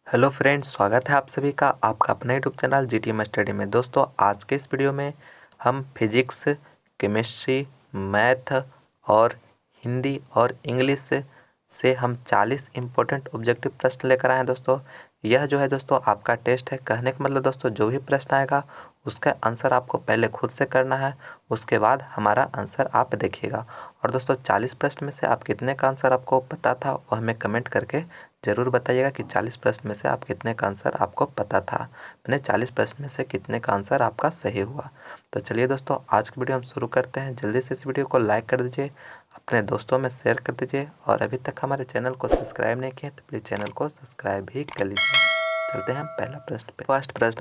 Hello friends, स्वागत है आप सभी का आपका अपना यूट्यूब चैनल जीटीएम स्टडी में। दोस्तों, आज के इस वीडियो में हम फिजिक्स, केमिस्ट्री, मैथ और हिंदी और इंग्लिश से हम 40 इम्पोर्टेंट ऑब्जेक्टिव प्रश्न लेकर आए हैं। दोस्तों, यह जो है दोस्तों आपका टेस्ट है। कहने का मतलब दोस्तों, जो भी प्रश्न आएगा उसका आंसर आपको पहले खुद से करना है, उसके बाद हमारा आंसर आप देखिएगा। और दोस्तों, 40 प्रश्न में से आप कितने का आंसर आपको पता था वो हमें कमेंट करके ज़रूर बताइएगा कि 40 प्रश्न में से आप कितने का आंसर आपको पता था, मैंने 40 प्रश्न में से कितने का आंसर आपका सही हुआ। तो चलिए दोस्तों, आज की वीडियो हम शुरू करते हैं। जल्दी से इस वीडियो को लाइक कर दीजिए, अपने दोस्तों में शेयर कर दीजिए और अभी तक हमारे चैनल को सब्सक्राइब नहीं किए तो प्लीज़ चैनल को सब्सक्राइब भी कर लीजिए। चलते हैं पहला प्रश्न पे।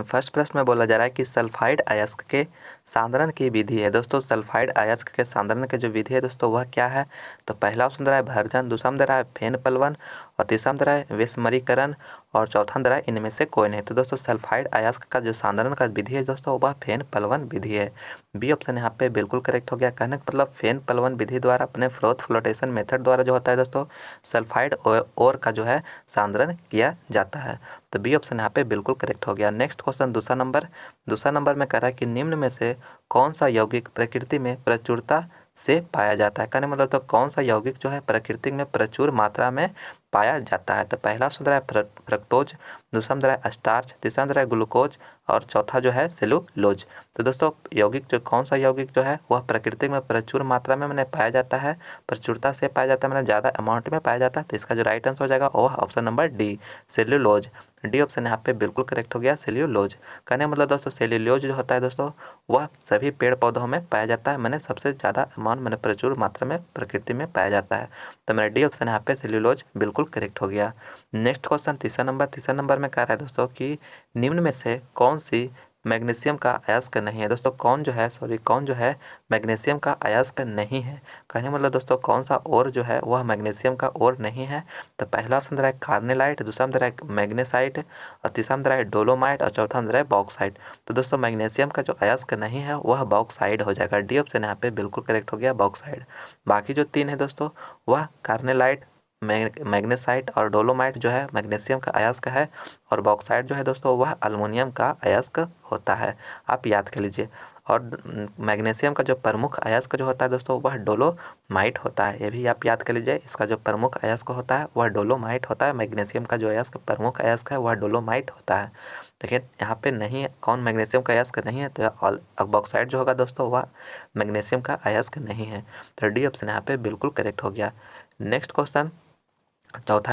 फर्स्ट प्रश्न में बोला जा रहा है कि सल्फाइड अयस्क के सांद्रण की विधि है। दोस्तों, सल्फाइड अयस्क के सांद्रण की जो विधि है दोस्तों वह क्या है? तो पहला ऑप्शन दे रहा है भर्जन, दूसरा में दे रहा है फेन पलवन और तीसरा में दे रहा है विस्मरीकरण और चौथा में दे रहा है इनमें से कोई नहीं। तो दोस्तों, सल्फाइड अयस्क का जो सांद्रण का विधि है दोस्तों वह फेन पलवन विधि है। बी ऑप्शन यहाँ पे बिल्कुल करेक्ट हो गया। कहने का मतलब फेन पलवन विधि द्वारा अपने फ्लोटेशन मेथड द्वारा जो होता है दोस्तों सल्फाइड और का जो है सांद्रण किया जाता है। तो बी ऑप्शन यहाँ पे बिल्कुल करेक्ट हो गया। नेक्स्ट क्वेश्चन दूसरा नंबर में कह रहा है कि निम्न में से कौन सा यौगिक प्रकृति में प्रचुरता से पाया जाता है। कहने मतलब तो कौन सा यौगिक जो है प्रकृति में प्रचुर मात्रा में पाया जाता है। तो पहला सुन रहा है फ्रक्टोज, दूसरा में रहा है स्टार्च, तीसरा में रहा है ग्लूकोज और चौथा जो है सेलुलोज। तो दोस्तों, कौन सा यौगिक जो है वह प्रकृति में प्रचुर मात्रा में मैंने पाया जाता है, प्रचुरता से पाया जाता है, मैंने ज़्यादा अमाउंट में पाया जाता है। तो इसका जो राइट आंसर हो जाएगा वह option number D, cellulose. D option यहाँ पे बिल्कुल करेक्ट हो गया, सेल्यूलोज। कहने मतलब दोस्तों सेल्यूलोज जो होता है दोस्तों वह सभी पेड़ पौधों में पाया जाता है, मैंने सबसे ज़्यादा अमाउंट मैंने प्रचुर मात्रा में प्रकृति में पाया जाता है। तो मेरा डी ऑप्शन यहाँ पे सेल्यूलोज बिल्कुल करेक्ट हो गया। नेक्स्ट क्वेश्चन तीसरा नंबर में कह रहा है दोस्तों कि निम्न में से कौन सी मैग्नीशियम का अयस्क नहीं है। दोस्तों, कौन जो है मैग्नीशियम का अयस्क नहीं है। कहने मतलब दोस्तों कौन सा और जो है वह मैग्नीशियम का और नहीं है। तो पहला ऑप्शन दे रहा है कार्नेलाइट, दूसरा में दे रहा है मैग्नेसाइट और तीसरा में दे रहा है डोलोमाइट और चौथा में दे रहा है बॉक्साइट। तो दोस्तों, मैग्नीशियम का जो अयस्क नहीं है वह बॉक्साइड हो जाएगा। डी ऑप्शन यहाँ पे बिल्कुल करेक्ट हो गया, बॉक्साइड। बाकी जो तीन है दोस्तों वह कार्नेलाइट, मैग्नेसाइट और डोलोमाइट जो है मैग्नीशियम का अयस्क है और बॉक्साइट जो है दोस्तों वह अल्युमिनियम का अयस्क होता है। आप याद कर लीजिए। और मैग्नीशियम का जो प्रमुख अयस्क जो होता है दोस्तों वह डोलोमाइट होता है। ये भी आप याद कर लीजिए, इसका जो प्रमुख अयस्क होता है वह डोलोमाइट होता है। मैग्नीशियम का जो अयस्क प्रमुख अयस्क है वह डोलोमाइट होता है। देखिए यहाँ पे नहीं है, कौन मैग्नीशियम का अयस्क नहीं है, तो बॉक्साइट जो होगा दोस्तों वह मैग्नीशियम का अयस्क नहीं है। तो डी ऑप्शन यहाँ पे बिल्कुल करेक्ट हो गया। नेक्स्ट क्वेश्चन चौथा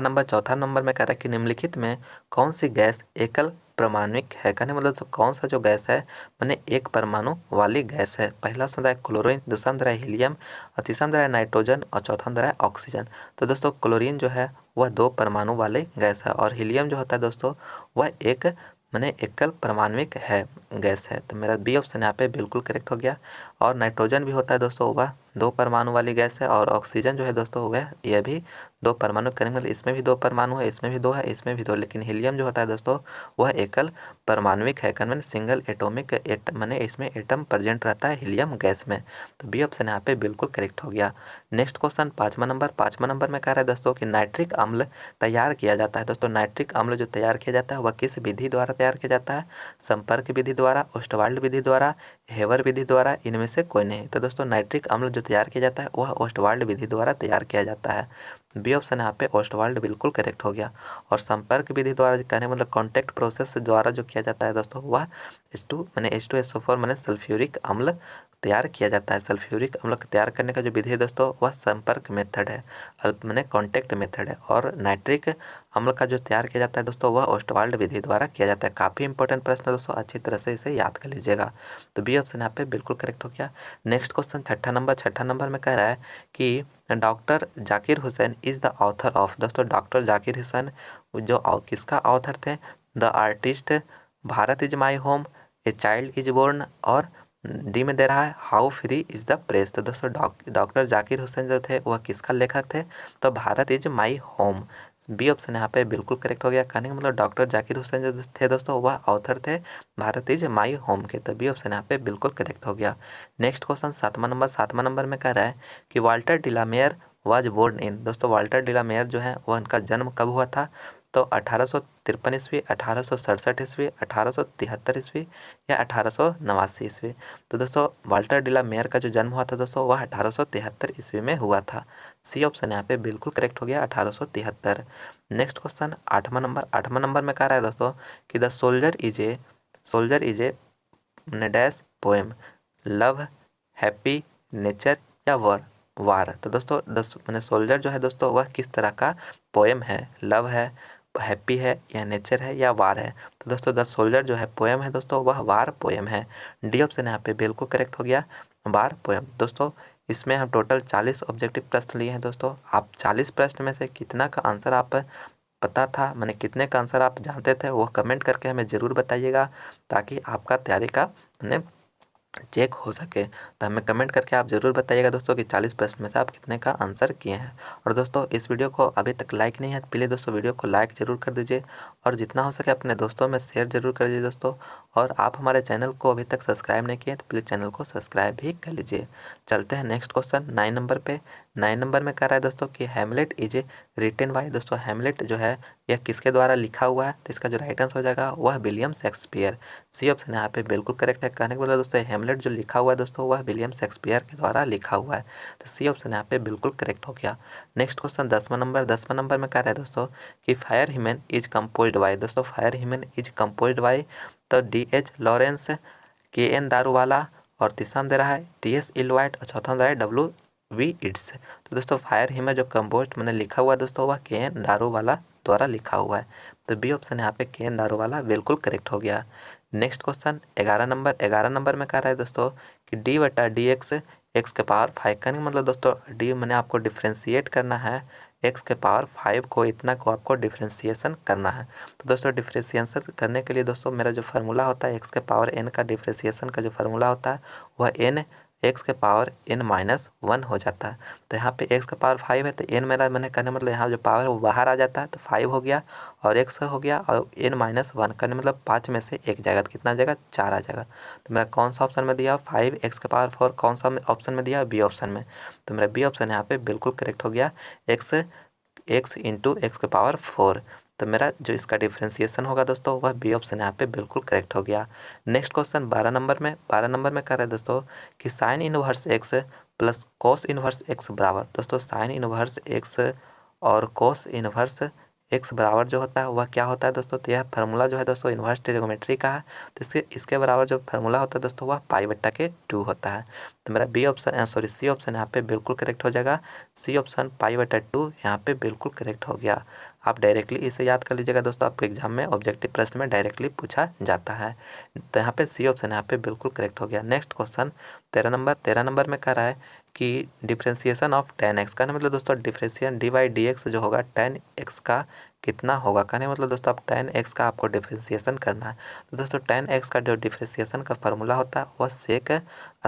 नंबर में कह रहा है कि निम्नलिखित में कौन सी गैस एकल परमाणुक है। कहने मतलब तो कौन सा जो गैस है मैंने एक परमाणु वाली गैस है। पहला ऑप्शन है क्लोरीन, दूसरा में है हीलियम और तीसरा में है नाइट्रोजन और चौथा में है ऑक्सीजन। तो दोस्तों, क्लोरीन जो है वह 2 परमाणु वाले गैस है और हीलियम जो होता है दोस्तों वह एक मैंने एकल परमाणुक है गैस है। तो मेरा बी ऑप्शन यहाँ पे बिल्कुल करेक्ट हो गया। और नाइट्रोजन भी होता है दोस्तों वह 2 परमाणु वाली गैस है और ऑक्सीजन जो है दोस्तों वह यह भी 2 परमाणु। कहने मतलब इसमें भी 2 परमाणु है, इसमें भी 2 है, इसमें भी 2, लेकिन हीलियम जो होता है दोस्तों वह एकल परमाणुक है। कहने सिंगल एटॉमिक मैंने इसमें एटम प्रेजेंट रहता है हीलियम गैस में। तो बी ऑप्शन यहाँ पे बिल्कुल करेक्ट हो गया। नेक्स्ट क्वेश्चन पाँचवा नंबर में कह रहा है दोस्तों कि नाइट्रिक अम्ल तैयार किया जाता है। दोस्तों, नाइट्रिक अम्ल जो तैयार किया जाता है वह किस विधि द्वारा तैयार किया जाता है? संपर्क विधि द्वारा, ओस्टवाल्ड विधि द्वारा, हेवर विधि द्वारा, इनमें से कोई नहीं। तो दोस्तों, नाइट्रिक अम्ल जो तैयार किया जाता है वह ओस्टवाल्ड विधि द्वारा तैयार किया जाता है। बी ऑप्शन यहाँ पे ओस्टवाल्ड बिल्कुल करेक्ट हो गया। और संपर्क विधि द्वारा कहने मतलब कॉन्टैक्ट प्रोसेस द्वारा जो किया जाता है दोस्तों वह H2SO4 मैंने सल्फ्यूरिक अम्ल तैयार किया जाता है। सल्फ्यूरिक अम्ल तैयार करने का जो विधि है दोस्तों वह संपर्क मेथड है, मैंने कॉन्टैक्ट मेथड है। और नाइट्रिक अम्ल का जो तैयार किया जाता है दोस्तों वह ओस्टवाल्ड विधि द्वारा किया जाता है। काफ़ी इंपॉर्टेंट प्रश्न है दोस्तों, अच्छी तरह से इसे याद कर लीजिएगा। तो बी ऑप्शन यहाँ पे बिल्कुल करेक्ट हो गया। नेक्स्ट क्वेश्चन छठा नंबर में कह रहा है कि doctor Zakir Hussain is the author of. दोस्तों, डॉक्टर जाकिर हुसैन जो किसका ऑथर थे? The artist, Bharat is my home, a child is born और डी में दे रहा है how free is the press. तो दोस्तों, डॉक्टर जाकिर हुसैन जो थे वह किसका लेखक थे? तो Bharat is my home. B option यहाँ पे बिल्कुल करेक्ट हो गया। कहने का मतलब डॉक्टर जाकिर हुसैन जो थे दोस्तों वह ऑथर थे भारत इज माई होम के। तो बी ऑप्शन यहाँ पे बिल्कुल करेक्ट हो गया। नेक्स्ट क्वेश्चन सातवां नंबर में कह रहा है कि वाल्टर डिलामेयर वाज बोर्न इन। दोस्तों, वाल्टर डिलामेयर जो है वह उनका जन्म कब हुआ था? तो 1853 ईस्वी, 1867 ईस्वी, 1873 ईस्वी या 1889 ईस्वी। तो दोस्तों वाल्टर डिला मेयर का जो जन्म हुआ था दोस्तों वह 1873 ईस्वी में हुआ था। सी ऑप्शन यहाँ पे बिल्कुल करेक्ट हो गया 1873। नेक्स्ट क्वेश्चन 8वां नंबर में कह रहा है दोस्तों कि the soldier is a dash poem, love, happy, nature या वार। तो दोस्तों मैंने सोल्जर जो है दोस्तों वह किस तरह का पोएम है, लव है, हैप्पी है या नेचर है या वार है। तो दोस्तों द सोल्जर जो है पोएम है दोस्तों वह वार पोएम है। डी ऑप्शन यहाँ पे बिल्कुल करेक्ट हो गया, वार पोएम। दोस्तों इसमें हम टोटल 40 ऑब्जेक्टिव प्रश्न लिए हैं दोस्तों। आप 40 प्रश्न में से कितना का आंसर आप पता था, मैंने कितने का आंसर आप जानते थे, वो कमेंट करके हमें ज़रूर बताइएगा ताकि आपका तैयारी का मैंने चेक हो सके। तो हमें कमेंट करके आप ज़रूर बताइएगा दोस्तों कि 40 प्रश्न में से आप कितने का आंसर किए हैं। और दोस्तों इस वीडियो को अभी तक लाइक नहीं है तो प्लीज़ दोस्तों वीडियो को लाइक ज़रूर कर दीजिए और जितना हो सके अपने दोस्तों में शेयर ज़रूर कर दीजिए दोस्तों। और आप हमारे चैनल को अभी तक सब्सक्राइब नहीं किए तो प्लीज़ चैनल को सब्सक्राइब भी कर लीजिए। चलते हैं नेक्स्ट क्वेश्चन 9 नंबर पे। 9 नंबर में कह रहा है दोस्तों कि Hamlet is a written by. दोस्तों हैमलेट जो है यह किसके द्वारा लिखा हुआ है, तो इसका जो राइट आंसर हो जाएगा वह विलियम शेक्सपियर। सी ऑप्शन यहाँ पे बिल्कुल करेक्ट है। कहने को बोला दोस्तों हैमलेट जो लिखा हुआ है दोस्तों वह विलियम शेक्सपियर के द्वारा लिखा हुआ है। तो सी ऑप्शन यहाँ पे बिल्कुल करेक्ट हो गया। नेक्स्ट क्वेश्चन 10वां नंबर में कह रहा है दोस्तों कि fire human is composed by. दोस्तों fire human is composed by तो D.H. Lawrence, K.N. दारूवाला और तीसरा में दे रहा है T.S. इलवाइट और चौथा में दे रहा है W.V. इट्स। तो दोस्तों फायर ह्यूमन जो कंपोस्ट मैंने लिखा हुआ है दोस्तों वह K.N. दारूवाला द्वारा लिखा हुआ है। तो बी ऑप्शन यहाँ पे K.N. दारूवाला बिल्कुल करेक्ट हो गया। नेक्स्ट क्वेश्चन 11 नंबर में कह रहा है दोस्तों कि D/dx एक्स के पावर 5। कहने का मतलब दोस्तों डी मैंने आपको डिफ्रेंशिएट करना है, एक्स के पावर 5 को इतना को आपको डिफ्रेंशिएशन करना है। तो दोस्तों डिफ्रेंशिएशन करने के लिए दोस्तों मेरा जो फार्मूला होता है एक्स के पावर n का डिफ्रेंशिएशन का जो फार्मूला होता है वह n एक्स के पावर n-1 हो जाता है। तो यहाँ पे एक्स का पावर 5 है तो n मेरा मैंने कहने मतलब यहाँ जो पावर है वो बाहर आ जाता है तो 5 हो गया और एक्स हो गया और n-1 करने मतलब 5 में से एक जाएगा तो कितना आ जाएगा 4 आ जाएगा। तो मेरा कौन सा ऑप्शन में दिया 5 एक्स के पावर 4 कौन सा ऑप्शन में दिया बी ऑप्शन में। तो मेरा बी ऑप्शन यहाँ पे बिल्कुल करेक्ट हो गया, एक्स इंटू एक्स के पावर 4। तो मेरा जो इसका डिफ्रेंशिएशन होगा दोस्तों वह बी ऑप्शन यहाँ पे बिल्कुल करेक्ट हो गया। नेक्स्ट क्वेश्चन 12 नंबर में कह रहे हैं दोस्तों कि sine inverse x plus cos inverse x बराबर। दोस्तों साइन इनवर्स एक्स और कोस इनवर्स एक्स बराबर जो होता है वह क्या होता है दोस्तों। तो यह फार्मूला जो है दोस्तों इनवर्स ट्रिग्नोमेट्री का है। तो इसके बराबर जो फार्मूला होता है दोस्तों वह π/2 होता है। तो मेरा सी ऑप्शन यहाँ पे बिल्कुल करेक्ट हो जाएगा। सी ऑप्शन π/2 यहाँ पे बिल्कुल करेक्ट हो गया। आप डायरेक्टली इसे याद कर लीजिएगा दोस्तों, आपके एग्जाम में ऑब्जेक्टिव प्रश्न में डायरेक्टली पूछा जाता है। तो यहाँ पे सी ऑप्शन यहाँ पे बिल्कुल करेक्ट हो गया। नेक्स्ट क्वेश्चन 13 नंबर में कह रहा है कि डिफ्रेंशिएशन ऑफ tan x। कहने मतलब दोस्तों डिफ्रेंशिएशन dy/dx जो होगा tan x का कितना होगा। कहने मतलब दोस्तों आप tan x का आपको डिफ्रेंशिएशन करना है। तो दोस्तों tan x का जो डिफ्रेंशिएशन का फार्मूला होता है वह सेक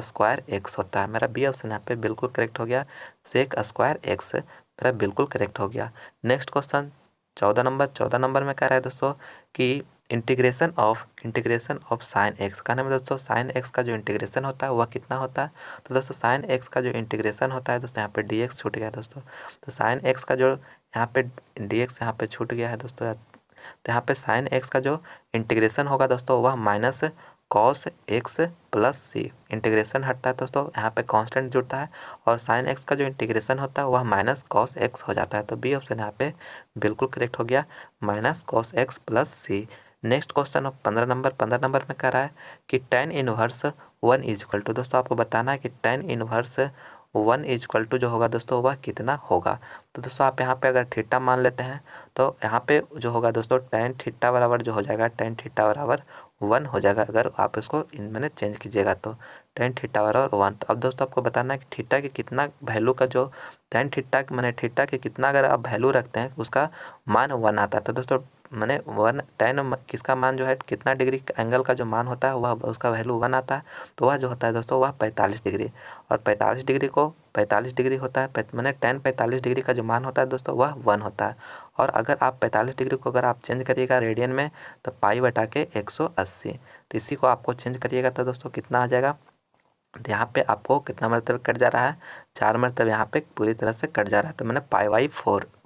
स्क्वायर x होता है। मेरा बी ऑप्शन यहाँ पे बिल्कुल करेक्ट हो गया, सेक स्क्वायर x मेरा बिल्कुल करेक्ट हो गया। नेक्स्ट क्वेश्चन 14 नंबर में कह रहा है दोस्तों कि इंटीग्रेशन ऑफ साइन एक्स। कहने में दोस्तों साइन एक्स का जो इंटीग्रेशन होता है वह कितना होता है। तो दोस्तों साइन एक्स का जो इंटीग्रेशन होता है दोस्तों यहाँ पे डी एक्स छूट गया दोस्तों। तो साइन एक्स का जो यहाँ पे डी एक्स यहाँ पे छूट गया है दोस्तों। तो यहाँ पे साइन एक्स का जो इंटीग्रेशन होगा दोस्तों वह माइनस कॉस एक्स प्लस सी। इंटीग्रेशन हटता है दोस्तों, यहाँ पे कांस्टेंट जुड़ता है और साइन एक्स का जो इंटीग्रेशन होता है वह माइनस कॉस एक्स हो जाता है। तो बी ऑप्शन यहाँ पे बिल्कुल करेक्ट हो गया, माइनस कॉस एक्स प्लस सी। नेक्स्ट क्वेश्चन 15 नंबर में कह रहा है कि tan इनवर्स 1 इजक्वल टू। दोस्तों आपको बताना है कि tan इनवर्स 1 इजक्वल टू जो होगा दोस्तों वह कितना होगा। तो दोस्तों आप यहाँ पे अगर थीटा मान लेते हैं तो यहाँ पे जो होगा दोस्तों tan थीटा बराबर जो हो जाएगा tan थीटा बराबर 1 हो जाएगा। अगर आप इसको इनमें चेंज कीजिएगा तो tan थीटा बराबर 1। तो अब दोस्तों आपको बताना है कि थीटा के कितना वैल्यू का जो tan थीटा मैंने थीटा के कितना अगर आप वैल्यू रखते हैं उसका मान 1 आता है। तो दोस्तों मैंने 1 tan किसका मान जो है कितना डिग्री एंगल का जो मान होता है वह उसका वैल्यू 1 आता है। तो वह जो होता है दोस्तों वह 45 डिग्री और 45 डिग्री को 45 डिग्री होता है मैंने tan 45 डिग्री का जो मान होता है दोस्तों वह 1 होता है। और अगर आप 45 डिग्री को अगर आप चेंज करिएगा रेडियन में तो π/180। तो इसी को आपको चेंज करिएगा तो दोस्तों कितना आ जाएगा। तो यहाँ पे आपको कितना मरतब कट जा रहा है, 4 मरतब यहाँ पे पूरी तरह से कट जा रहा है। तो मैंने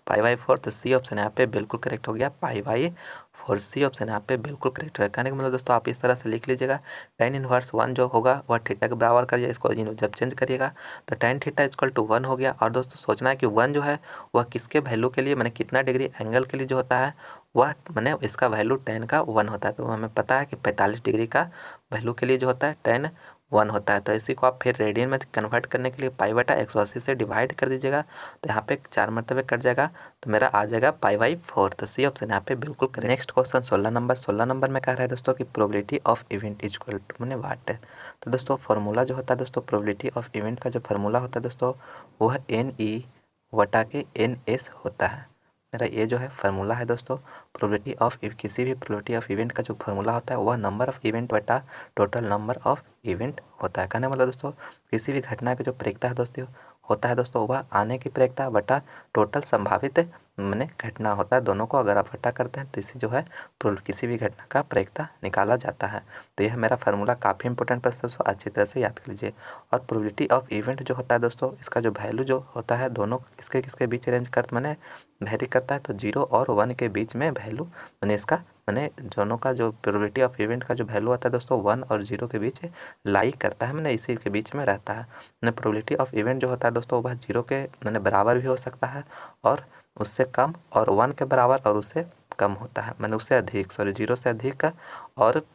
π/4, तो सी ऑप्शन यहाँ पे बिल्कुल करेक्ट हो गया, π/4। सी ऑप्शन यहाँ पे बिल्कुल करेक्ट हो गया। कहने का मतलब दोस्तों आप इस तरह से लिख लीजिएगा, tan इनवर्स 1 जो होगा वह थीटा के बराबर करिए, इसको जब चेंज करिएगा तो tan थीटा इक्वल टू 1 हो गया। और दोस्तों सोचना है कि 1 जो है वह किसके वैल्यू के लिए, मैंने कितना डिग्री एंगल के लिए जो होता है वह मैंने इसका वैल्यू tan का 1 होता है। तो हमें पता है कि 45 डिग्री का वैल्यू के लिए जो होता है tan 1 होता है। तो इसी को आप फिर रेडियन में कन्वर्ट करने के लिए π/180 से डिवाइड कर दीजिएगा, तो यहाँ पे 4 मरतबे कट जाएगा, तो मेरा आ जाएगा π/4। तो सी ऑप्शन यहाँ पे बिल्कुल करेक्ट। नेक्स्ट क्वेश्चन 16 नंबर में कह रहा है दोस्तों कि probability of event is equal to मैंने वाट है। तो दोस्तों फार्मूला जो होता है दोस्तों, प्रोबेबिलिटी ऑफ इवेंट का जो फार्मूला होता है दोस्तों वो है NE/NS होता है। मेरा ये जो है फार्मूला है दोस्तों, प्रोबेबिलिटी ऑफ किसी भी प्रोबेबिलिटी ऑफ इवेंट का जो फार्मूला होता है वह नंबर ऑफ इवेंट बटा टोटल नंबर ऑफ इवेंट होता है। कहने मतलब दोस्तों किसी भी घटना की जो प्रायिकता है दोस्तों होता है दोस्तों वह आने की प्रायिकता बटा टोटल संभावित मैंने घटना होता है, दोनों को अगर आप बटा करते हैं तो इसी जो है किसी भी घटना का प्रायिकता निकाला जाता है। तो यह मेरा फार्मूला काफ़ी इंपॉर्टेंट प्रश्न दोस्तों, अच्छी तरह से याद कर लीजिए। और प्रोबेबिलिटी ऑफ इवेंट जो होता है दोस्तों, इसका जो वैल्यू जो होता है दोनों किसके किसके बीच रेंज कर मैंने वेरी करता है, तो 0 और 1 के बीच में वैल्यू मैंने इसका मैंने दोनों का जो प्रोबेबिलिटी ऑफ इवेंट का जो वैल्यू आता है दोस्तों 1 और 0 के बीच लाई करता है, मैंने इसी के बीच में रहता है। मैंने प्रोबेबिलिटी ऑफ इवेंट जो होता है दोस्तों वह 0 के मैंने बराबर भी हो सकता है और उससे कम, और 1 के बराबर और उससे कम होता है, मैंने उससे अधिक 0 से अधिक का और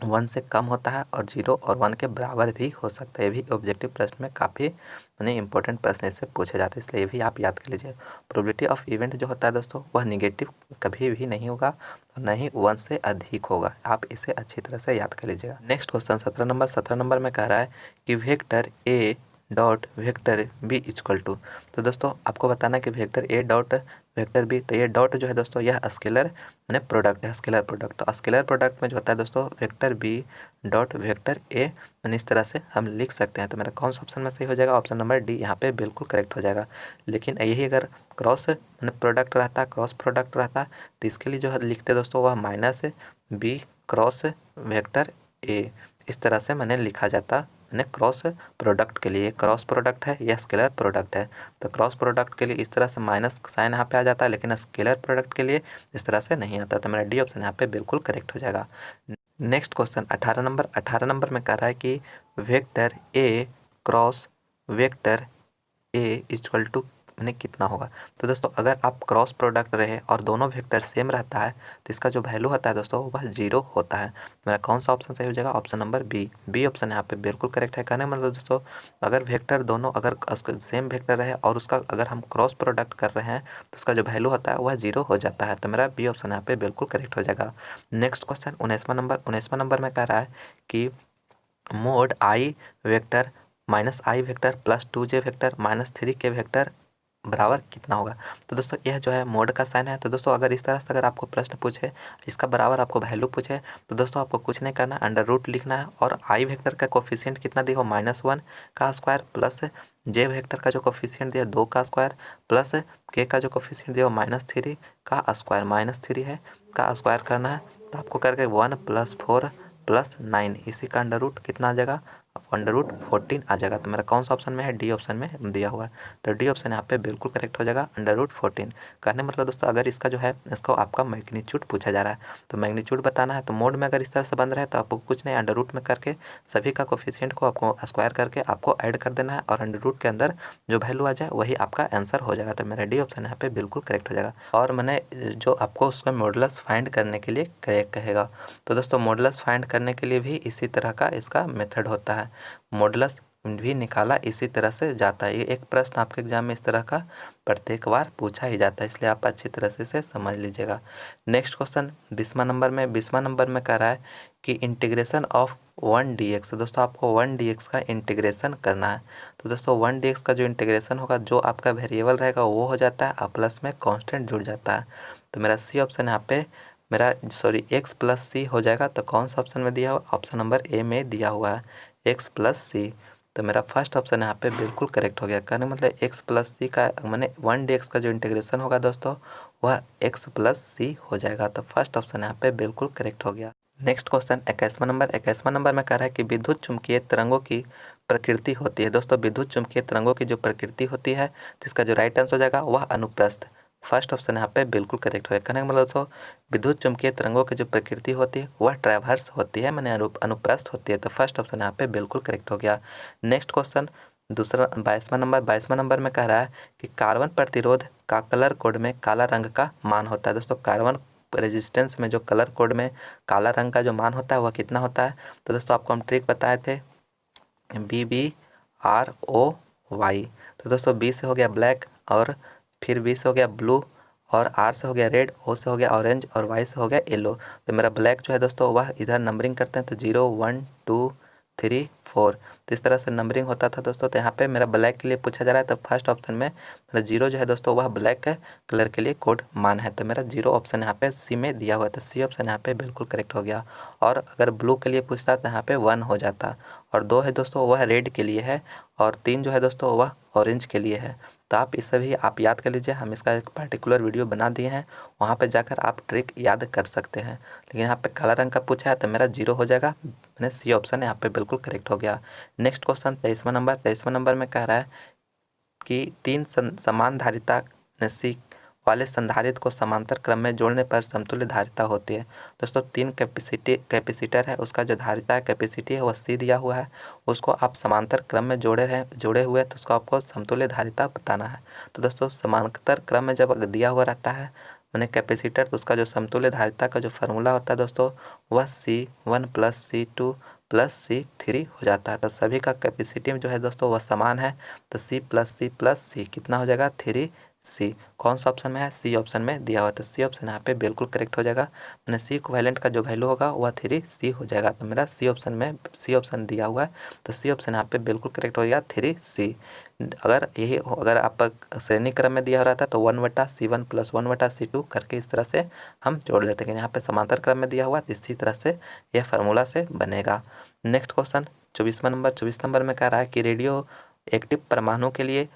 1 से कम होता है, और 0 और 1 के बराबर भी हो सकता है। ये भी ऑब्जेक्टिव प्रश्न में काफ़ी मैंने इंपॉर्टेंट प्रश्न इससे पूछे जाते हैं, इसलिए ये भी आप याद कर लीजिए। प्रोबेबिलिटी ऑफ इवेंट जो होता है दोस्तों वह निगेटिव कभी भी नहीं होगा और न ही 1 से अधिक होगा, आप इसे अच्छी तरह से याद कर लीजिएगा। नेक्स्ट क्वेश्चन 17 नंबर में कह रहा है कि vector A dot vector B equal to. तो दोस्तों आपको बताना कि vector A dot vector B, तो ये डॉट जो है दोस्तों यह स्केलर मैंने प्रोडक्ट है, स्केलर प्रोडक्ट। तो स्केलर प्रोडक्ट में जो होता है दोस्तों vector B dot vector A, मैंने इस तरह से हम लिख सकते हैं। तो मेरा कौन सा ऑप्शन में सही हो जाएगा, ऑप्शन नंबर डी यहाँ पे बिल्कुल करेक्ट हो जाएगा। लेकिन यही अगर क्रॉस मैंने प्रोडक्ट रहता, क्रॉस प्रोडक्ट रहता, तो इसके लिए जो है लिखते दोस्तों वह -b क्रॉस वेक्टर ए, इस तरह से मैंने लिखा जाता। मैंने क्रॉस प्रोडक्ट के लिए क्रॉस प्रोडक्ट है या स्केलर प्रोडक्ट है, तो क्रॉस प्रोडक्ट के लिए इस तरह से माइनस साइन यहाँ पे आ जाता है, लेकिन स्केलर प्रोडक्ट के लिए इस तरह से नहीं आता। तो मेरा डी ऑप्शन यहाँ पे बिल्कुल करेक्ट हो जाएगा। नेक्स्ट क्वेश्चन 18 नंबर में कह रहा है कि vector A cross vector A equal to मैंने कितना होगा। तो दोस्तों अगर आप क्रॉस प्रोडक्ट रहे और दोनों वेक्टर सेम रहता है तो इसका जो वैल्यू होता है दोस्तों वह 0 होता है। मेरा कौन सा ऑप्शन सही हो जाएगा, ऑप्शन नंबर बी ऑप्शन यहाँ पे बिल्कुल करेक्ट है। कहने मतलब दोस्तों अगर वेक्टर दोनों अगर सेम वेक्टर रहे और उसका अगर हम क्रॉस प्रोडक्ट कर रहे हैं तो उसका जो वैल्यू होता है वह 0 हो जाता है। तो मेरा बी ऑप्शन यहाँ पे बिल्कुल करेक्ट हो जाएगा। नेक्स्ट क्वेश्चन 19वां नंबर में कह रहा है कि mode I vector -i vector plus 2j vector -3k vector बराबर कितना होगा। तो दोस्तों यह जो है मोड का साइन है। तो दोस्तों अगर इस तरह से अगर आपको प्रश्न पूछे, इसका बराबर आपको वैल्यू पूछे, तो दोस्तों आपको कुछ नहीं करना, अंडर रूट लिखना है और आई वेक्टर का कोफिशिएंट कितना दिया हो -1 का स्क्वायर प्लस जे वेक्टर का जो कोफिशिएंट दिया 2 का स्क्वायर प्लस के का जो कोफिशिएंट दिया हो -3 का स्क्वायर, -3 है का स्क्वायर करना है। तो आपको करके 1 + 4 + 9 इसी का अंडर रूट कितना आ जाएगा, अंडर रूट 14 आ जाएगा। तो मेरा कौन सा ऑप्शन में है, डी ऑप्शन में दिया हुआ है। तो डी ऑप्शन यहाँ पे बिल्कुल करेक्ट हो जाएगा, अंडर रूट 14। कहने मतलब दोस्तों अगर इसका जो है इसको आपका मैग्नीट्यूड पूछा जा रहा है तो मैग्नीट्यूड बताना है, तो मोड में अगर इस तरह से बन रहा है तो आपको कुछ नहीं, अंडर रूट में करके सभी का कोफिशिएंट को आपको स्क्वायर करके आपको ऐड कर देना है और अंडर रूट के अंदर जो वैल्यू आ जाए वही आपका आंसर हो जाएगा। तो मेरा डी ऑप्शन यहाँ पे बिल्कुल करेक्ट हो जाएगा। और मैंने जो आपको उसमें मॉडुलस फाइंड करने के लिए कहेगा, तो दोस्तों मॉडुलस फाइंड करने के लिए भी इसी तरह का इसका मेथड होता है, मॉडुलस भी निकाला इसी तरह से जाता है। ये एक प्रश्न आपके एग्जाम में इस तरह का प्रत्येक बार पूछा ही जाता है, इसलिए आप अच्छी तरह से इसे समझ लीजिएगा। नेक्स्ट क्वेश्चन 20वां नंबर में कह रहा है कि इंटीग्रेशन ऑफ 1 dx। दोस्तों आपको 1 dx का इंटीग्रेशन करना है। तो दोस्तों 1 dx का जो इंटीग्रेशन होगा, जो आपका वेरिएबल रहेगा वो हो जाता है और प्लस में कांस्टेंट जुड़ जाता है। तो मेरा सी ऑप्शन यहाँ पे मेरा x + c हो जाएगा। तो कौन सा ऑप्शन में दिया हुआ, ऑप्शन नंबर ए में दिया हुआ है x + c। तो मेरा फर्स्ट ऑप्शन यहाँ पे बिल्कुल करेक्ट हो गया। कहने मतलब x + c का मैंने 1 dx का जो इंटीग्रेशन होगा दोस्तों वह x + c हो जाएगा। तो फर्स्ट ऑप्शन यहाँ पे बिल्कुल करेक्ट हो गया। नेक्स्ट क्वेश्चन 21वां नंबर में कह रहा है कि विद्युत चुम्बकीय तरंगों की प्रकृति होती है। दोस्तों विद्युत चुम्बकीय तरंगों की जो प्रकृति होती है तो इसका जो राइट आंसर हो जाएगा वह अनुप्रस्थ फर्स्ट ऑप्शन यहाँ पे बिल्कुल करेक्ट होगा। कहने का मतलब दोस्तों विद्युत चुम्बकीय तरंगों की जो प्रकृति होती है वह ट्रैवर्स होती है, माने अनुप्रस्थ होती है, तो फर्स्ट ऑप्शन यहाँ पे बिल्कुल करेक्ट हो गया। नेक्स्ट क्वेश्चन दूसरा 22वां नंबर में कह रहा है कि कार्बन प्रतिरोध का कलर कोड में काला रंग का मान होता है। दोस्तों कार्बन रेजिस्टेंस में जो कलर कोड में काला रंग का जो मान होता है वह कितना होता है? तो दोस्तों आपको हम ट्रिक बताए थे BBROY। तो दोस्तों बी से हो गया ब्लैक, और फिर बी से हो गया ब्लू, और आर से हो गया रेड, ओ से हो गया ऑरेंज, और वाई से हो गया येलो। तो मेरा ब्लैक जो है दोस्तों वह इधर नंबरिंग करते हैं तो 0 1 2 3 4, तो इस तरह से नंबरिंग होता था दोस्तों। तो यहाँ पे मेरा ब्लैक के लिए पूछा जा रहा है, तो फर्स्ट ऑप्शन में मेरा 0 जो है दोस्तों वह ब्लैक कलर के लिए कोड मान है, तो मेरा 0 ऑप्शन यहाँ पे सी में दिया हुआ है, तो सी ऑप्शन यहाँ पे बिल्कुल करेक्ट हो गया। और अगर ब्लू के लिए पूछता तो यहाँ पे 1 हो जाता, और 2 है दोस्तों वह रेड के लिए है, और 3 जो है दोस्तों वह ऑरेंज के लिए है। तो आप इस सभी आप याद कर लीजिए, हम इसका एक पर्टिकुलर वीडियो बना दिए हैं, वहाँ पे जाकर आप ट्रिक याद कर सकते हैं। लेकिन यहाँ पे काला रंग का पूछा है तो मेरा 0 हो जाएगा, मैंने सी ऑप्शन यहाँ पे बिल्कुल करेक्ट हो गया। नेक्स्ट क्वेश्चन 23वां नंबर में कह रहा है कि तीन समान धारिता सी वाले संधारित्र को समांतर क्रम में जोड़ने पर समतुल्य धारिता होती है। दोस्तों 3 कैपेसिटर है, उसका जो धारिता कैपेसिटी है वह सी दिया हुआ है, उसको आप समांतर क्रम में जोड़े हुए तो उसको आपको समतुल्य धारिता बताना है। तो दोस्तों समांतर क्रम में जब दिया हुआ रहता है मैंने कैपेसिटर, तो उसका जो समतुल्य धारिता का जो फार्मूला होता है दोस्तों वह C1 + C2 + C3 हो जाता है। तो सभी का कैपेसिटी में जो है दोस्तों वह समान है, तो C+C+C कितना हो जाएगा 3C। कौन सा ऑप्शन में है? सी ऑप्शन में दिया हुआ है, तो सी ऑप्शन यहाँ पे बिल्कुल करेक्ट हो जाएगा। मैंने सी इक्विवेलेंट का जो वैल्यू होगा वह 3C हो जाएगा, तो मेरा सी ऑप्शन दिया हुआ है, तो सी ऑप्शन यहाँ पे बिल्कुल करेक्ट हो गया 3C। अगर आप श्रेणी क्रम में दिया रहता तो 1/C1 + 1/C2 करके इस तरह से हम जोड़ लेते हैं, लेकिन यहाँ पे समांतर क्रम में दिया हुआ है, इसी तरह से यह फार्मूला से बनेगा। नेक्स्ट क्वेश्चन 24 नंबर में कह रहा है कि रेडियो एक्टिव परमाणु के लिए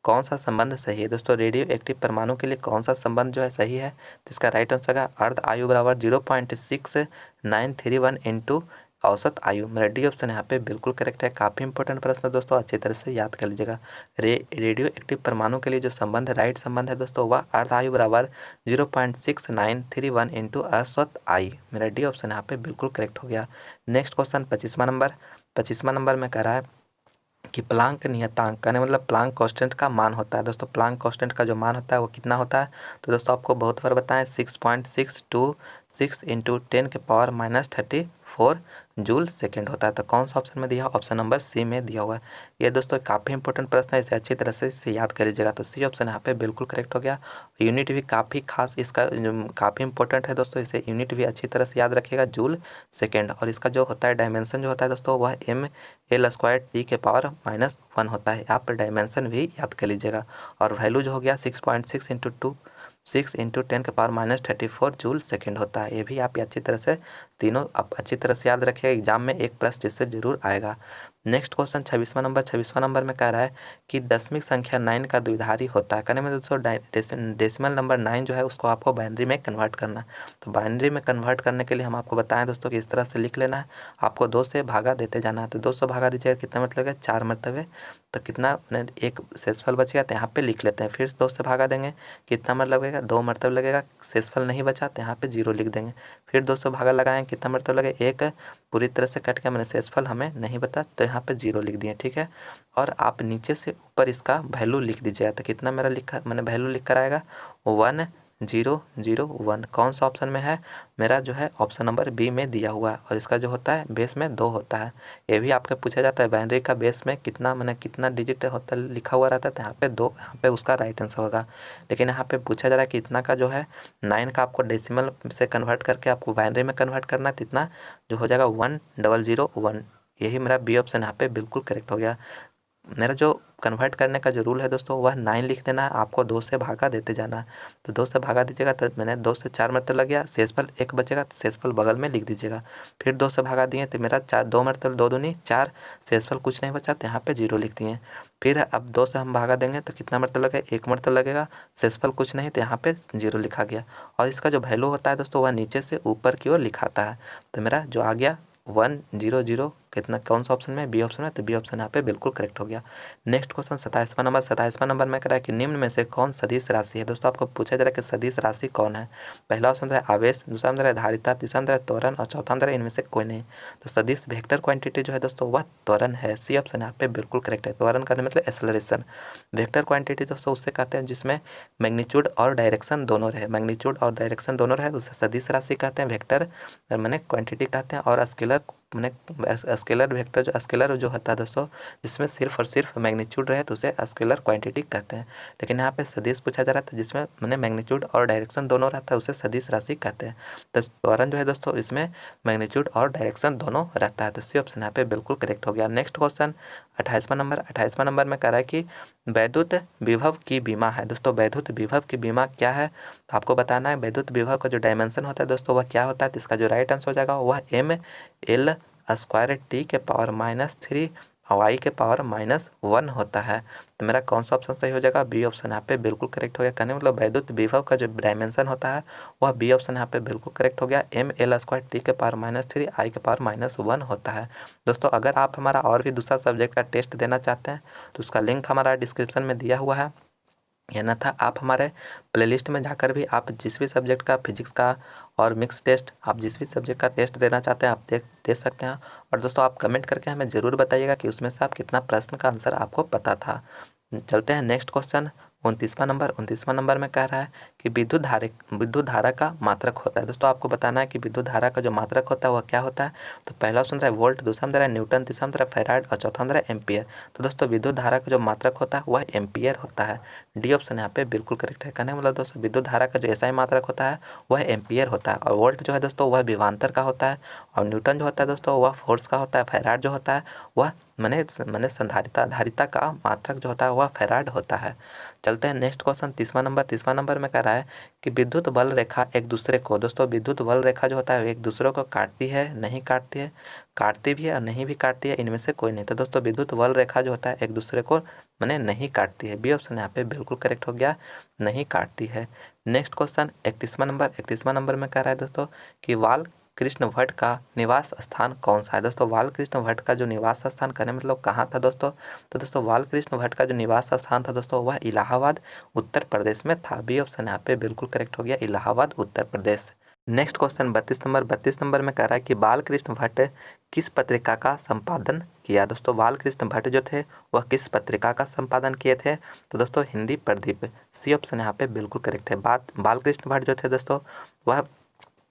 कौन सा संबंध सही है? दोस्तों रेडियो एक्टिव परमाणु के लिए कौन सा संबंध जो है सही है? तो इसका राइट आंसर है अर्ध आयु बराबर 0.6931 इंटू औसत आयु। मेरा डी ऑप्शन यहाँ पे बिल्कुल करेक्ट है। काफ़ी इंपॉर्टेंट प्रश्न है दोस्तों, अच्छी तरह से याद कर लीजिएगा। रेडियो एक्टिव परमाणु के लिए जो संबंध है, राइट संबंध है दोस्तों, वह अर्ध आयु बराबर 0.6931 इंटू औसत आयु। मेरा डी ऑप्शन यहाँ पे बिल्कुल करेक्ट हो गया। नेक्स्ट क्वेश्चन 25वां नंबर में कह रहा है कि प्लांक नियतांक कहने मतलब प्लांक कांस्टेंट का मान होता है। दोस्तों प्लांक कांस्टेंट का जो मान होता है वो कितना होता है? तो दोस्तों आपको बहुत बार बताएं 6.626 इंटू 10⁻34 जूल सेकेंड होता है। तो कौन सा ऑप्शन में दिया? ऑप्शन नंबर सी में दिया हुआ है। ये दोस्तों काफ़ी इंपॉर्टेंट प्रश्न है, इसे अच्छी तरह से इसे याद कर लीजिएगा। तो सी ऑप्शन यहाँ पे बिल्कुल करेक्ट हो गया। यूनिट भी काफ़ी खास इसका काफ़ी इंपॉर्टेंट है दोस्तों, इसे यूनिट भी अच्छी तरह से याद रखिएगा, जूल सेकेंड। और इसका जो होता है डायमेंशन जो होता है दोस्तों वह ml² T⁻⁻1 होता है। आप डायमेंशन भी याद कर लीजिएगा। और वैल्यू जो हो गया 6.6 इंटू 10⁻34 जूल सेकेंड होता है। ये भी आप अच्छी तरह से तीनों आप अच्छी तरह से याद रखिएगा, एग्जाम में 1+ जिससे जरूर आएगा। नेक्स्ट क्वेश्चन 26वां नंबर में कह रहा है कि दशमिक संख्या 9 का द्विधारी होता है। कहने में दोस्तों डेसिमल नंबर 9 जो है उसको आपको बाइनरी में कन्वर्ट करना है। तो बाइनरी में कन्वर्ट करने के लिए हम आपको बताएं दोस्तों कि इस तरह से लिख लेना है, आपको 2 से भागा देते जाना है। तो 2 से भागा दीजिएगा, कितना मतलब है 4 मतलब है, तो कितना एक शेषफल बचेगा, तो यहाँ पे लिख लेते हैं। फिर 2 से भागा देंगे, कितना मतलब लगेगा 2 मतलब लगेगा, शेषफल नहीं बचा तो यहाँ पे 0 लिख देंगे। फिर 2 से भागा लगाएंगे, कितना मतलब लगे 1, पूरी तरह से कट के मैंने शेषफल हमें नहीं बता तो यहाँ पे 0 लिख दिए, ठीक है। और आप नीचे से ऊपर इसका वैल्यू लिख दीजिएगा, तो कितना मेरा लिखा मैंने वैल्यू लिख कर आएगा 1001। कौन सा ऑप्शन में है? मेरा जो है ऑप्शन नंबर बी में दिया हुआ है। और इसका जो होता है बेस में 2 होता है। ये भी आपका पूछा जाता है बाइनरी का बेस में कितना मैंने कितना डिजिट होता लिखा हुआ रहता है, तो यहाँ पे 2, यहाँ पे उसका राइट आंसर होगा। लेकिन यहाँ पे पूछा जा रहा है कि इतना का जो है 9 का आपको डेसिमल से कन्वर्ट करके आपको बाइनरी में कन्वर्ट करना है, तो इतना जो हो जाएगा 1001। यही मेरा बी ऑप्शन यहाँ पे बिल्कुल करेक्ट हो गया। मेरा जो कन्वर्ट करने का जो रूल है दोस्तों वह 9 लिख देना है, आपको 2 से भागा देते जाना है। तो 2 से भागा दीजिएगा, तो मैंने 2 से 4 मतलब लग गया, शेषफल 1 बचेगा तो शेषफल बगल में लिख दीजिएगा। फिर 2 से भागा दिए तो मेरा 2 मतलब 2 दूनी 4, शेषफल कुछ नहीं बचा तो यहाँ पे 0 लिख दिए। फिर अब 2 से हम भागा देंगे तो कितना मतलब लगेगा 1 मतलब लगेगा, शेषफल कुछ नहीं तो यहाँ पे 0 लिखा गया। और इसका जो वैल्यू होता है दोस्तों वह नीचे से ऊपर की ओर लिखाता है। तो मेरा जो आ गया 100 कितना कौन सा ऑप्शन में, बी ऑप्शन में, तो बी ऑप्शन यहाँ पे बिल्कुल करेक्ट हो गया। नेक्स्ट क्वेश्चन 27वां नंबर में कह रहा है कि निम्न में से कौन सदिश राशि है। दोस्तों आपको पूछा जा रहा है कि सदिश राशि कौन है। पहला ऑप्शन है आवेश, दूसरा ऑप्शन है धारिता, तीसरा ऑप्शन है त्वरण और चौथा ऑप्शन है इनमें से कोई नहीं। तो सदिश वेक्टर क्वांटिटी जो है दोस्तों वह त्वरण है। सी ऑप्शन यहाँ पे बिल्कुल करेक्ट है। त्वरण का मतलब एक्सेलरेशन। वेक्टर क्वांटिटी दोस्तों उससे कहते हैं जिसमें मैग्नीट्यूड और डायरेक्शन दोनों रहे, मैग्नीट्यूड और डायरेक्शन दोनों रहे, उसे सदिश राशि कहते हैं, वेक्टर मैंने क्वांटिटी कहते हैं। और स्केलर मैंने स्केलर वेक्टर जो स्केलर जो होता है दोस्तों जिसमें सिर्फ और सिर्फ मैग्नीट्यूड रहे तो उसे स्केलर क्वांटिटी कहते हैं। लेकिन यहाँ पे सदिश पूछा जा रहा था जिसमें मैंने मैग्नीट्यूड और डायरेक्शन दोनों रहता है उसे सदिश राशि कहते हैं। तो त्वरण जो है दोस्तों इसमें मैग्नीट्यूड और डायरेक्शन दोनों रहता है। तो सी ऑप्शन यहाँ पे बिल्कुल करेक्ट हो गया। नेक्स्ट क्वेश्चन 28वां नंबर में कह रहा है कि वैद्युत विभव की बीमा है। दोस्तों वैद्युत विभव की बीमा क्या है, तो आपको बताना है वैद्युत विभव का जो डायमेंशन होता है दोस्तों वह क्या होता है। तो इसका जो राइट आंसर हो जाएगा वह ml² (t⁻³ और i के पावर -1 होता है। तो मेरा कौन सा ऑप्शन सही हो जाएगा, बी ऑप्शन यहाँ पे बिल्कुल करेक्ट हो गया। कहने मतलब वैद्युत विभव का जो डायमेंशन होता है वह बी ऑप्शन यहाँ पे बिल्कुल करेक्ट हो गया। ml²(t⁻³ i के पावर -1 होता है। दोस्तों अगर आप हमारा और भी दूसरा सब्जेक्ट का टेस्ट देना चाहते हैं तो उसका लिंक हमारा डिस्क्रिप्शन में दिया हुआ है, या ना था आप हमारे प्लेलिस्ट में जाकर भी आप जिस भी सब्जेक्ट का, फिजिक्स का और मिक्स टेस्ट, आप जिस भी सब्जेक्ट का टेस्ट देना चाहते हैं आप दे सकते हैं। और दोस्तों आप कमेंट करके हमें ज़रूर बताइएगा कि उसमें से आप कितना प्रश्न का आंसर आपको पता था। चलते हैं नेक्स्ट क्वेश्चन 29वां नंबर में कह रहा है कि विद्युत धारा का मात्रक होता है। दोस्तों आपको बताना है कि विद्युत धारा का जो मात्रक होता है वह क्या होता है। तो पहला ऑप्शन है वोल्ट, दूसरा ऑप्शन है न्यूटन, तीसरा ऑप्शन है फैराड और चौथा ऑप्शन है एम्पियर। तो दोस्तों विद्युत धारा का जो मात्रक होता है वह एम्पियर होता है। डी ऑप्शन यहाँ पे बिल्कुल करेक्ट है। कहने मतलब दोस्तों विद्युत धारा का जो एसआई मात्रक होता है वह एम्पियर होता है। और वोल्ट जो है दोस्तों वह विभवांतर का होता है। और न्यूटन जो होता है दोस्तों वह फोर्स का होता है। फैराड जो होता है वह मैंने धारिता का मात्रक जो होता है वह फैराड होता है। चलते हैं नेक्स्ट क्वेश्चन 30वां नंबर में कह रहा है कि विद्युत बल रेखा एक दूसरे को, दोस्तों विद्युत बल रेखा जो होता है एक दूसरे को काटती है, नहीं काटती है, काटती भी है और नहीं भी काटती है, इनमें से कोई नहीं। तो दोस्तों विद्युत बल रेखा जो होता है एक दूसरे को नहीं काटती है। बी ऑप्शन यहाँ पे बिल्कुल करेक्ट हो गया, नहीं काटती है। नेक्स्ट क्वेश्चन 31वां नंबर में कह रहा है दोस्तों कि बाल कृष्ण भट्ट का निवास स्थान कौन सा है। दोस्तों बाल कृष्ण भट्ट का जो निवास स्थान करने मतलब कहाँ था दोस्तों, तो दोस्तों बाल कृष्ण भट्ट का जो निवास स्थान था दोस्तों वह इलाहाबाद उत्तर प्रदेश में था। बी ऑप्शन यहाँ पे बिल्कुल करेक्ट हो गया, Allahabad Uttar Pradesh. Next question 32 number में कह रहा है कि बाल कृष्ण भट्ट किस पत्रिका का संपादन किया। दोस्तों बाल कृष्ण भट्ट जो थे वह किस पत्रिका का संपादन किए थे, तो दोस्तों हिंदी प्रदीप। सी ऑप्शन यहाँ पे बिल्कुल करेक्ट है। बाल कृष्ण भट्ट जो थे दोस्तों वह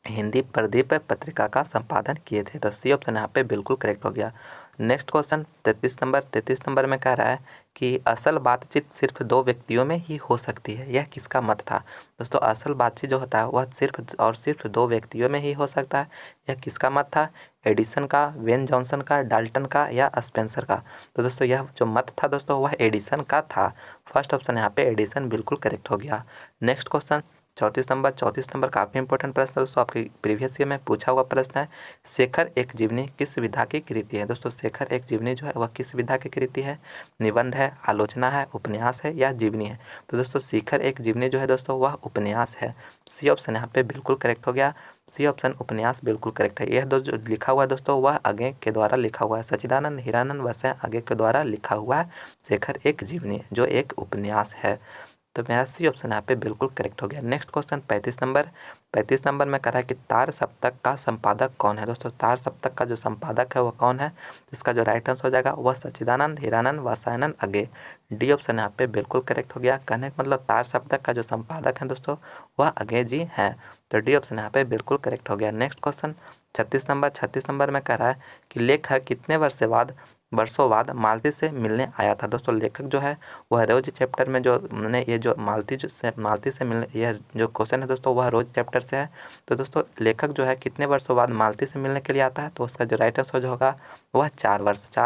हिंदी प्रदीप पत्रिका का संपादन किए थे। तो सी ऑप्शन यहाँ पे बिल्कुल करेक्ट हो गया। नेक्स्ट क्वेश्चन 33 नंबर में कह रहा है कि असल बातचीत सिर्फ दो व्यक्तियों में ही हो सकती है, यह किसका मत था। दोस्तों असल बातचीत जो होता है वह सिर्फ और सिर्फ दो व्यक्तियों में ही हो सकता है, यह किसका मत था। एडिसन का, वेन जॉनसन का, डाल्टन का या स्पेंसर का। तो दोस्तों यह जो मत था दोस्तों वह एडिसन का था। फर्स्ट ऑप्शन यहाँ पे एडिसन बिल्कुल करेक्ट हो गया। नेक्स्ट क्वेश्चन 34 नंबर काफ़ी इंपॉर्टेंट प्रश्न है दोस्तों, आपके प्रीवियस ईयर में पूछा हुआ प्रश्न है। शेखर एक जीवनी किस विधा की कृति है। दोस्तों शेखर एक जीवनी जो है वह किस विधा की कृति है, निबंध है, आलोचना है, उपन्यास है या जीवनी है। तो दोस्तों शेखर एक जीवनी जो है दोस्तों वह उपन्यास है। सी ऑप्शन यहाँ पे बिल्कुल करेक्ट हो गया। सी ऑप्शन उपन्यास बिल्कुल करेक्ट है। यह जो लिखा हुआ है दोस्तों वह आगे के द्वारा लिखा हुआ है, सच्चिदानंद हीरानंद वैसे आगे के द्वारा लिखा हुआ है शेखर एक जीवनी जो एक उपन्यास है। तो मेरा सी ऑप्शन यहाँ पे बिल्कुल करेक्ट हो गया। नेक्स्ट क्वेश्चन 35 नंबर में कह रहा है कि तार सप्तक का संपादक कौन है। दोस्तों तार सप्तक का जो संपादक है वह कौन है, इसका जो राइट आंसर हो जाएगा वह सच्चिदानंद हीरानंद वात्स्यायन अगे। डी ऑप्शन यहाँ पे बिल्कुल करेक्ट हो गया। कहने का मतलब तार सप्तक का जो संपादक है दोस्तों वह अगे जी हैं। तो डी ऑप्शन यहाँ पे बिल्कुल करेक्ट हो गया। नेक्स्ट क्वेश्चन 36 नंबर में कह रहा है कि लेखक कितने वर्षों बाद मालती से मिलने आया था। दोस्तों लेखक जो है वह रोज चैप्टर में जो मैंने ये जो मालती से मिलने यह जो क्वेश्चन है दोस्तों वह रोज चैप्टर से है। तो दोस्तों लेखक जो है कितने वर्षों बाद मालती से मिलने के लिए आता है, तो उसका जो राइट आंसर जो होगा वह 4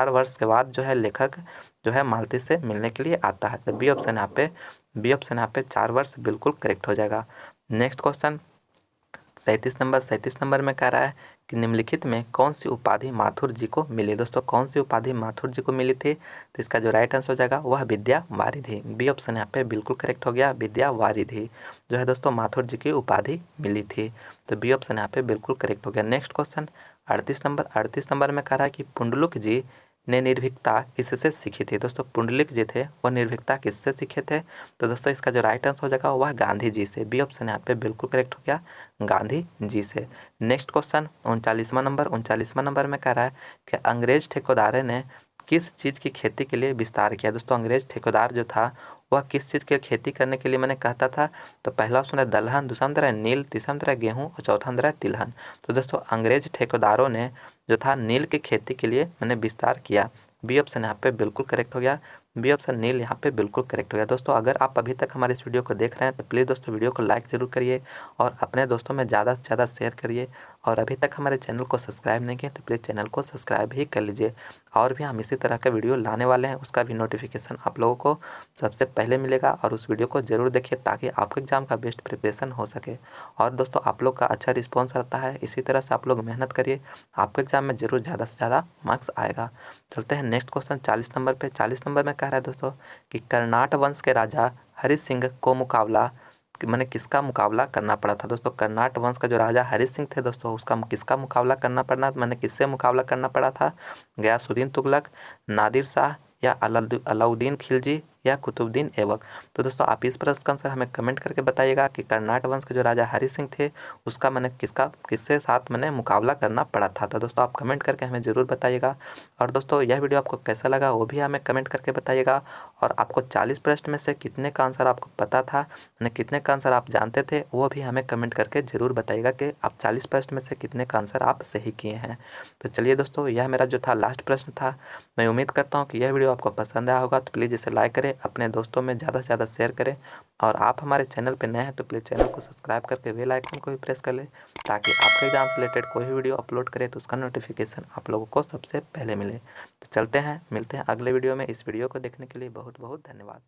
वर्ष के बाद जो है लेखक जो है मालती से मिलने के लिए आता है। तो बी ऑप्शन यहाँ पे 4 वर्ष बिल्कुल करेक्ट हो जाएगा। नेक्स्ट क्वेश्चन 37 नंबर में कह रहा है कि निम्नलिखित में कौन सी उपाधि माथुर जी को मिली। दोस्तों कौन सी उपाधि माथुर जी को मिली थी, तो इसका जो राइट आंसर हो जाएगा वह विद्या वारिधि। बी ऑप्शन यहाँ पे बिल्कुल करेक्ट हो गया, विद्या वारिधि जो है दोस्तों माथुर जी की उपाधि मिली थी। तो बी ऑप्शन यहाँ पे बिल्कुल करेक्ट हो गया। नेक्स्ट क्वेश्चन 38 नंबर में कह रहा है कि पुंडलिक जी ने निर्भीकता किससे सीखी थी। दोस्तों पुंडलिक जी थे वह निर्भीकता किससे सीखे थे, तो दोस्तों इसका जो राइट आंसर हो जाएगा वह गांधी जी से। बी ऑप्शन यहाँ पे बिल्कुल करेक्ट हो गया, गांधी जी से। नेक्स्ट क्वेश्चन 39वां नंबर में कह रहा है कि अंग्रेज ठेकेदार ने किस चीज़ की खेती के लिए विस्तार किया। दोस्तों अंग्रेज ठेकेदार जो था वह किस चीज़ की खेती करने के लिए मैंने कहता था, तो पहला ऑप्शन है दलहन, दूसरा नंबर है नील, तीसरा नंबर है गेहूँ और चौथा नंबर है तिलहन। तो दोस्तों अंग्रेज ठेकेदारों ने जो था नील की खेती के लिए मैंने विस्तार किया। बी ऑप्शन यहाँ पे बिल्कुल करेक्ट हो गया, बी ऑप्शन नील यहाँ पे बिल्कुल करेक्ट हो गया। दोस्तों अगर आप अभी तक हमारे इस वीडियो को देख रहे हैं तो प्लीज़ दोस्तों वीडियो को लाइक ज़रूर करिए और अपने दोस्तों में ज़्यादा से ज़्यादा शेयर करिए। और अभी तक हमारे चैनल को सब्सक्राइब नहीं किए तो प्लीज़ चैनल को सब्सक्राइब ही कर लीजिए। और भी हम इसी तरह का वीडियो लाने वाले हैं, उसका भी नोटिफिकेशन आप लोगों को सबसे पहले मिलेगा। और उस वीडियो को ज़रूर देखिए ताकि आपके एग्ज़ाम का बेस्ट प्रिपरेशन हो सके। और दोस्तों आप लोग का अच्छा रिस्पॉन्स रहता है, इसी तरह से आप लोग मेहनत करिए, आपके एग्ज़ाम में ज़रूर ज़्यादा से ज़्यादा मार्क्स आएगा। चलते हैं नेक्स्ट क्वेश्चन 40 नंबर पे। 40 नंबर में कह रहा है दोस्तों कि कर्नाट वंश के राजा हरि सिंह को मुकाबला मैंने किसका मुकाबला करना पड़ा था। दोस्तों कर्नाट वंश का जो राजा हरि सिंह थे दोस्तों उसका किसका मुकाबला करना पड़ा, मैंने किससे मुकाबला करना पड़ा था। गयासुद्दीन तुगलक, नादिर शाह या अलाउद्दीन खिलजी या कुतुबुद्दीन ऐबक। तो दोस्तों आप इस प्रश्न का आंसर हमें कमेंट करके बताइएगा कि कर्नाट वंश के जो राजा हरि सिंह थे उसका मैंने किससे साथ मैंने मुकाबला करना पड़ा था। तो दोस्तों आप कमेंट करके हमें ज़रूर बताइएगा। और दोस्तों यह वीडियो आपको कैसा लगा वो भी हमें कमेंट करके बताइएगा। और आपको 40 प्रश्न में से कितने का आंसर आपको पता था, यानी कितने का आंसर आप जानते थे, वो भी हमें कमेंट करके ज़रूर बताइएगा कि आप 40 प्रश्न में से कितने का आंसर आप सही किए हैं। तो चलिए दोस्तों यह मेरा जो था लास्ट प्रश्न था। मैं उम्मीद करता हूँ कि यह वीडियो आपको पसंद आया होगा, तो प्लीज़ इसे लाइक करें, अपने दोस्तों में ज़्यादा से ज़्यादा शेयर करें। और आप हमारे चैनल पर नए हैं तो प्लीज़ चैनल को सब्सक्राइब करके बेल आइकन को भी प्रेस कर लें ताकि आपके एग्जाम से रिलेटेड कोई भी वीडियो अपलोड करें तो उसका नोटिफिकेशन आप लोगों को सबसे पहले मिले। तो चलते हैं, मिलते हैं अगले वीडियो में। इस वीडियो को देखने के लिए बहुत बहुत धन्यवाद।